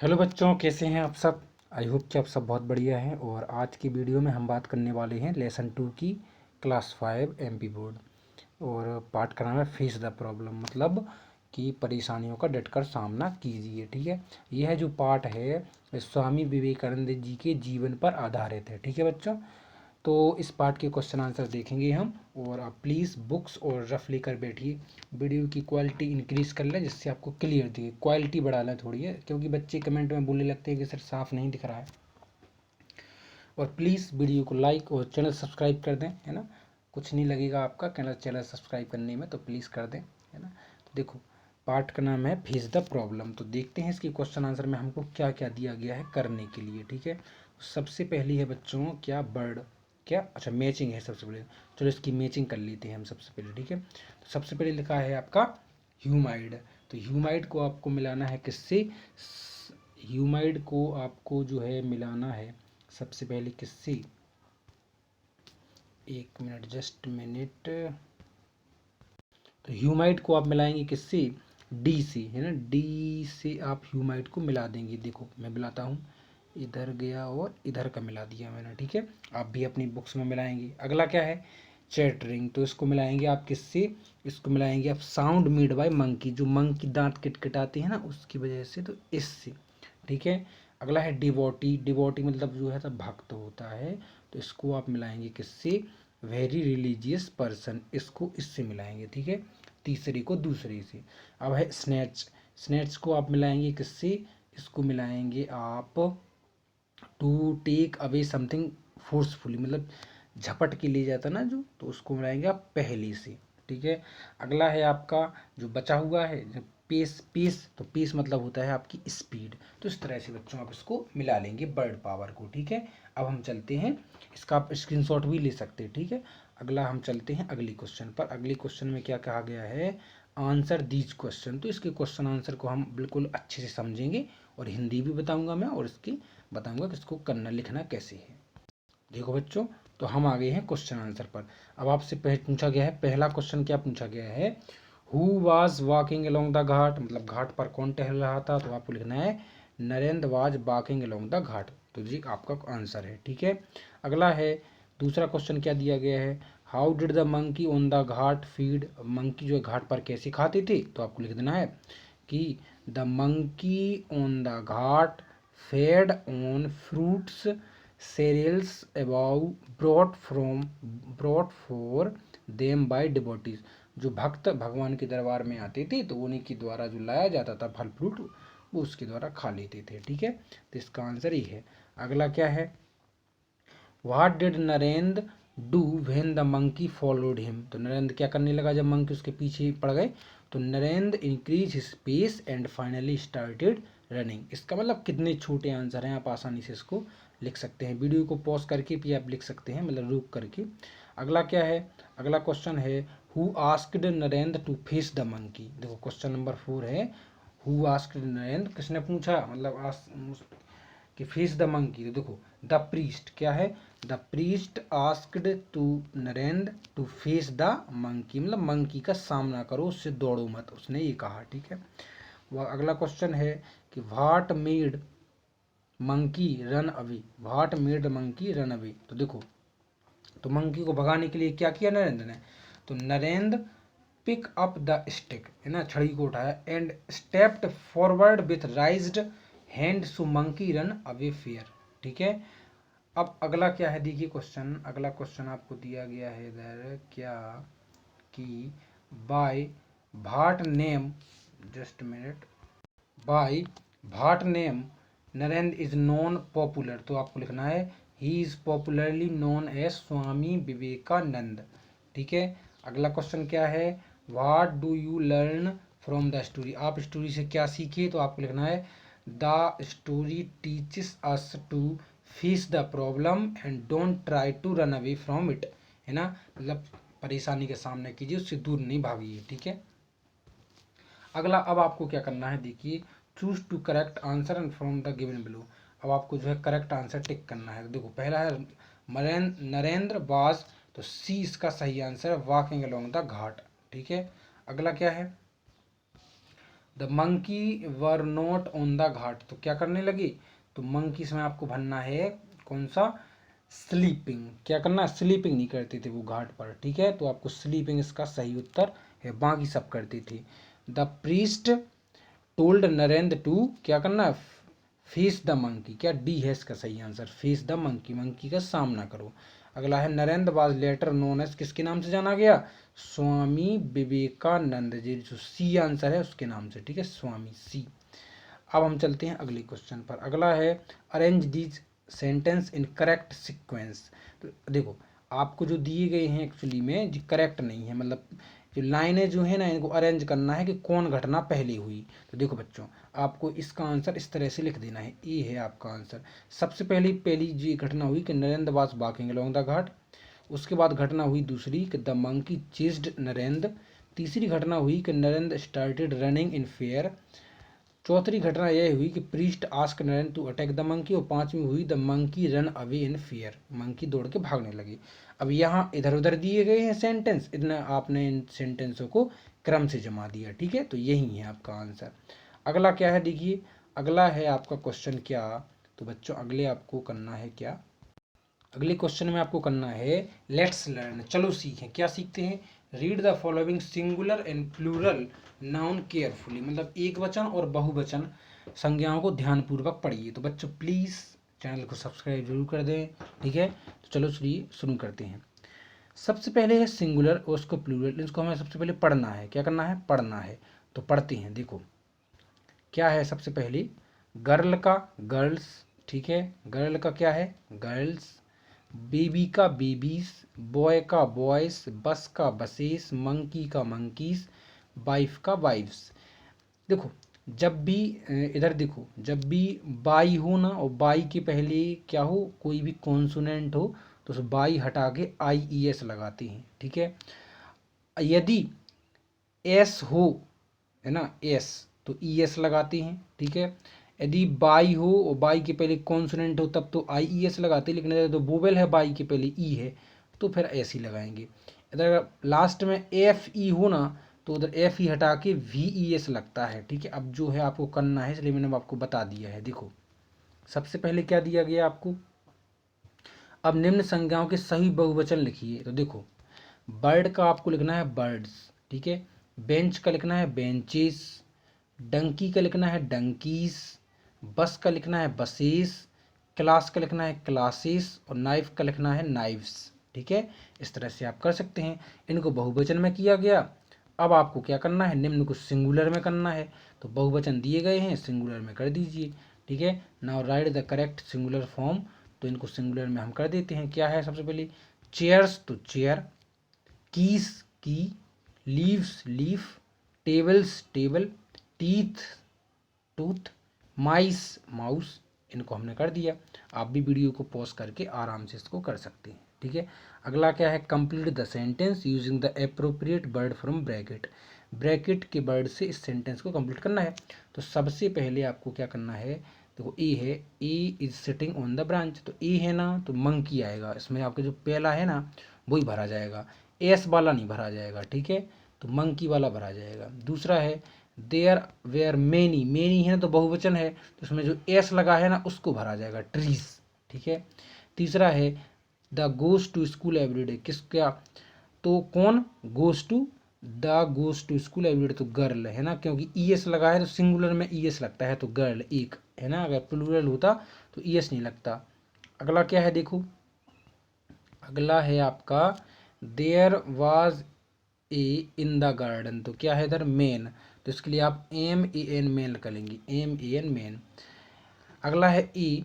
Hello बच्चों, कैसे हैं आप सब। आई होप कि आप सब बहुत बढ़िया हैं। और आज की वीडियो में हम बात करने वाले हैं लेसन 2 की क्लास 5 एमपी बोर्ड। और पाठ का नाम है फेस द प्रॉब्लम, मतलब कि परेशानियों का डटकर सामना कीजिए। ठीक है, यह जो पाठ है स्वामी विवेकानंद जी के जीवन पर आधारित है। ठीक है बच्चों, तो इस पार्ट के क्वेश्चन आंसर देखेंगे हम। और आप प्लीज़ बुक्स और रफ लेकर बैठिए। वीडियो की क्वालिटी इंक्रीज़ कर लें जिससे आपको क्लियर दिखे। क्वालिटी बढ़ा लें थोड़ी है, क्योंकि बच्चे कमेंट में बोलने लगते हैं कि सर साफ़ नहीं दिख रहा है। और प्लीज़ वीडियो को लाइक और चैनल सब्सक्राइब कर दें, है ना। कुछ नहीं लगेगा आपका चैनल सब्सक्राइब करने में, तो प्लीज़ कर दें, है ना। तो देखो, पार्ट का नाम है फेस द प्रॉब्लम। तो देखते हैं इसकी क्वेश्चन आंसर में हमको क्या क्या दिया गया है करने के लिए। ठीक है, सबसे पहली है बच्चों क्या बर्ड, क्या अच्छा मैचिंग है सबसे पहले। चलो इसकी मैचिंग कर लेते हैं हम सबसे पहले। ठीक है, तो सबसे पहले लिखा है आपका ह्यूमाइड। तो ह्यूमाइड को आपको मिलाना है किससे, ह्यूमाइड को आपको जो है मिलाना है सबसे पहले किससे, एक मिनट जस्ट मिनट। तो ह्यूमाइड को आप मिलाएंगे किससे, डी से, है ना। डी से आप ह्यूमाइड को मिला देंगे। देखो मैं मिलाता हूँ, इधर गया और इधर का मिला दिया मैंने। ठीक है, आप भी अपनी बुक्स में मिलाएंगे। अगला क्या है, चैटरिंग। तो इसको मिलाएंगे आप किससे, इसको मिलाएंगे आप साउंड मेड बाय मंकी, जो मंकी दांत किटकिटाते हैं ना उसकी वजह से, तो इससे। ठीक है, अगला है डिवोटी। डिवोटी मतलब जो है तो भक्त होता है, तो इसको आप मिलाएंगे किससे, वेरी रिलीजियस पर्सन, इसको इससे मिलाएंगे। ठीक है, तीसरे को दूसरे से। अब है स्नैच। स्नैच को आप मिलाएंगे किससे, इसको मिलाएंगे आप to take away something forcefully, मतलब झपट के ले जाता ना जो, तो उसको मिलाएंगे आप पहले से। ठीक है, अगला है आपका जो बचा हुआ है पेस। पेस तो पेस मतलब होता है आपकी स्पीड। तो इस तरह से बच्चों आप इसको मिला लेंगे बर्ड पावर को। ठीक है, अब हम चलते हैं, इसका आप स्क्रीनशॉट भी ले सकते हैं। ठीक है, अगला हम चलते हैं अगली क्वेश्चन पर। अगली क्वेश्चन में क्या कहा गया है, आंसर दीज क्वेश्चन। तो इसके क्वेश्चन आंसर को हम बिल्कुल अच्छे से समझेंगे, और हिंदी भी बताऊंगा मैं, और इसकी बताऊंगा कि इसको करना लिखना कैसे है। देखो बच्चों, तो हम आ गए हैं क्वेश्चन आंसर पर। अब आपसे पूछा गया है, पहला क्वेश्चन क्या पूछा गया है, who was walking along the ghat, मतलब घाट पर कौन टहल रहा था। तो आपको लिखना है Narendra was walking along the ghat. तो जी आपका आंसर है। ठीक है, अगला है दूसरा क्वेश्चन क्या दिया गया है, how did the monkey on the Ghat feed. Monkey जो है घाट पर कैसे खाते थे। तो आपको लिख देना है कि the monkey on the Ghat fade on fruits cereals above brought for them by devotees। जो भक्त भगवान के दरबार में आते थे तो उन्हीं के द्वारा जो लाया जाता था फल फ्रूट, वो उसके द्वारा खा लेते थे। ठीक है, तो इसका आंसर ये है। अगला क्या है, what did Narendra do when the monkey followed him. तो नरेंद्र क्या करने लगा जब मंकी उसके पीछे पड़ गए। तो Narendra increase his pace and finally started running. इसका मतलब कितने छोटे आंसर हैं, आप आसानी से इसको लिख सकते हैं। वीडियो को पॉज करके भी आप लिख सकते हैं, मतलब रुक करके। अगला क्या है, अगला क्वेश्चन है who asked Narendra to face the monkey. देखो क्वेश्चन नंबर 4 है, हु आस्क्ड नरेंद्र, किसने पूछा, मतलब कि फेस द मंकी। तो देखो द प्रीस्ट क्या है, the priest asked to Narendra to face the monkey, मतलब मंकी का सामना करो, उससे दौड़ो मत, उसने ये कहा। ठीक है, वह अगला क्वेश्चन है कि what made monkey run away. What made monkey run away. तो देखो, तो मंकी को भगाने के लिए क्या किया नरेंद्र ने। तो Narendra pick up the stick, है ना, छड़ी को उठाया, and stepped forward with raised hand so monkey run away fear. ठीक है, अब अगला क्या है देखिए क्वेश्चन, अगला क्वेश्चन आपको दिया गया है इधर क्या, कि by what name, just minute, by what name Narendra is known popular. तो आपको लिखना है he is popularly known as Swami Vivekananda. ठीक है, अगला क्वेश्चन क्या है, what do you learn from the story. आप स्टोरी से क्या सीखे। तो आपको लिखना है the story teaches us to face the problem and don't try to run away from it, है ना, मतलब परेशानी का सामना कीजिए, उससे दूर नहीं भागिए। ठीक है, अगला अब आपको क्या करना है देखिए, choose to correct answer from the given below. अब आपको जो है करेक्ट आंसर टिक करना है। तो देखो पहला है नरेंद्र बाज, तो सी इसका सही आंसर है, वॉकिंग अलोंग द घाट। ठीक है, अगला क्या है, the monkey were not on the ghat, तो क्या करने लगे, तो मंकी इसमें आपको भरना है कौन सा, स्लीपिंग। क्या करना, स्लीपिंग नहीं करते थे वो घाट पर, ठीक है, तो आपको स्लीपिंग इसका सही उत्तर है, बाकी सब करते थे। The priest told Narendra to, क्या करना, फेस द मंकी, क्या डी है इसका सही answer, face the monkey, monkey का सामना करो। अगला है Narendra was later known as, किसके नाम से जाना गया, स्वामी विवेकानंद जी, जो सी आंसर है उसके नाम से, ठीक है, स्वामी सी। अब हम चलते हैं अगले क्वेश्चन पर। अगला है arrange these sentence in correct sequence. तो देखो आपको जो दिए गए हैं एक्चुअली में जो करेक्ट नहीं है, मतलब जो लाइनें जो है ना इनको अरेंज करना है कि कौन घटना पहले हुई। तो देखो बच्चों आपको इसका आंसर इस तरह से लिख देना है, ए है आपका आंसर। सबसे पहली जो घटना हुई कि Narendra was walking along the ghat. उसके बाद घटना हुई दूसरी कि द मंकी चेस्ड नरेंद्र। तीसरी घटना हुई कि Narendra started running in fear. चौथी घटना यह हुई कि priest ask Narendra to attack the monkey. और पांचवी हुई the monkey run away in fear, monkey दौड़ के भागने लगी। अब यहाँ इधर उधर दिए गए हैं सेंटेंस, इतना आपने इन सेंटेंसों को क्रम से जमा दिया, ठीक है, तो यही है आपका आंसर। अगला क्या है देखिए, अगला है आपका क्वेश्चन क्या, तो बच्चों अगले आपको करना है क्या, अगले क्वेश्चन में आपको करना है लेट्स लर्न, चलो सीखें। क्या सीखते हैं, read the following singular and plural noun carefully, मतलब एक वचन और बहुवचन संज्ञाओं को ध्यानपूर्वक पढ़िए। तो बच्चों प्लीज़ चैनल को सब्सक्राइब जरूर कर दें, ठीक है, तो चलो शुरू करते हैं। सबसे पहले है सिंगुलर और उसको प्लूरल, इसको हमें सबसे पहले पढ़ना है, क्या करना है, पढ़ना है। तो पढ़ते हैं, देखो क्या है, सबसे पहले गर्ल का गर्ल्स, ठीक है, गर्ल का क्या है, गर्ल्स। बेबी का बेबीज, बॉय का बॉयस, बस का बसेस, मंकी का मंकीज, वाइफ का वाइफ्स। देखो जब भी इधर देखो, जब भी बाई हो ना और बाई के पहले क्या हो, कोई भी कॉन्सोनेंट हो तो उस बाई हटा के आई ई एस लगाते हैं, ठीक है। यदि एस हो, है ना, एस, तो ई एस लगाते हैं, ठीक है। यदि बाई हो और बाई के पहले कॉन्सोनेंट हो तब तो आई ई एस लगाते हैं, लेकिन अगर तो वोवेल है बाई के पहले ई है तो फिर एस ही लगाएंगे। अगर लास्ट में एफ ई हो ना तो उधर एफ ई हटा के वी ई एस लगता है, ठीक है। अब जो है आपको करना है, इसलिए मैंने आपको बता दिया है। देखो सबसे पहले क्या दिया गया आपको, अब निम्न संज्ञाओं के सही बहुवचन लिखिए। तो देखो बर्ड का आपको लिखना है बर्ड्स, ठीक है। बेंच का लिखना है बेंचेस, डंकी का लिखना है डंकीज, बस का लिखना है बसेस, क्लास का लिखना है क्लासेस और नाइफ का लिखना है नाइफ्स, ठीक है। इस तरह से आप कर सकते हैं। इनको बहुवचन में किया गया। अब आपको क्या करना है, निम्न को सिंगुलर में करना है। तो बहुवचन दिए गए हैं, सिंगुलर में कर दीजिए, ठीक है। Now right the correct singular form. तो इनको सिंगुलर में हम कर देते हैं। क्या है सबसे पहले, चेयर्स तो chair, keys key, leaves leaf, tables table, teeth tooth, mice mouse. इनको हमने कर दिया। आप भी वीडियो को पॉज करके आराम से इसको कर सकते हैं, ठीक है। अगला क्या है, complete the sentence using the appropriate word from bracket, bracket के वर्ड से इस सेंटेंस को कंप्लीट करना है। तो सबसे पहले आपको क्या करना है, देखो ए है, A is sitting on the branch, तो ए है ना तो मंकी आएगा इसमें, आपका जो पहला है ना वही भरा जाएगा, एस वाला नहीं भरा जाएगा, ठीक है, तो मंकी वाला भरा जाएगा। दूसरा है देयर वेयर मेनी, मेनी है ना तो बहुवचन है तो उसमें जो एस लगा है ना उसको भरा जाएगा, ट्रीज, ठीक है। तीसरा है the goes to school every day, किसका, तो कौन, goes to, the goes to school every day तो गर्ल है ना, क्योंकि ई एस लगा है तो सिंगुलर में ई एस लगता है तो गर्ल एक है ना, अगर प्लूरल होता तो ई एस नहीं लगता। अगला क्या है देखो, अगला है आपका there was a in the garden, तो क्या है इधर मेन, तो इसके लिए आप एम ए एन मेन करेंगे, एम ए एन मेन। अगला है ई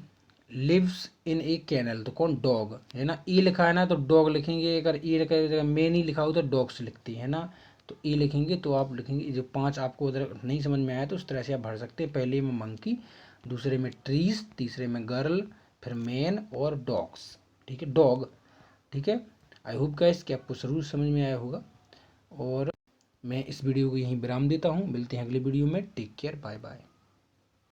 लिव्स इन ए कैनल, तो कौन, डॉग है ना, ई लिखा है ना तो डॉग लिखेंगे, अगर ई लिखा मेन ही लिखा हो तो डॉग्स लिखते हैं ना, तो ई लिखेंगे तो आप लिखेंगे। जो पांच आपको उधर नहीं समझ में आया तो उस तरह से आप भर सकते हैं, पहले में मंकी, दूसरे में ट्रीज, तीसरे में गर्ल, फिर मैन और डॉग्स, ठीक है, डॉग, ठीक है। आई होप गाइस कि आपको जरूर समझ में आया होगा और मैं इस वीडियो को यहीं विराम देता हूँ। मिलते हैं अगले वीडियो में, टेक केयर, बाय बाय।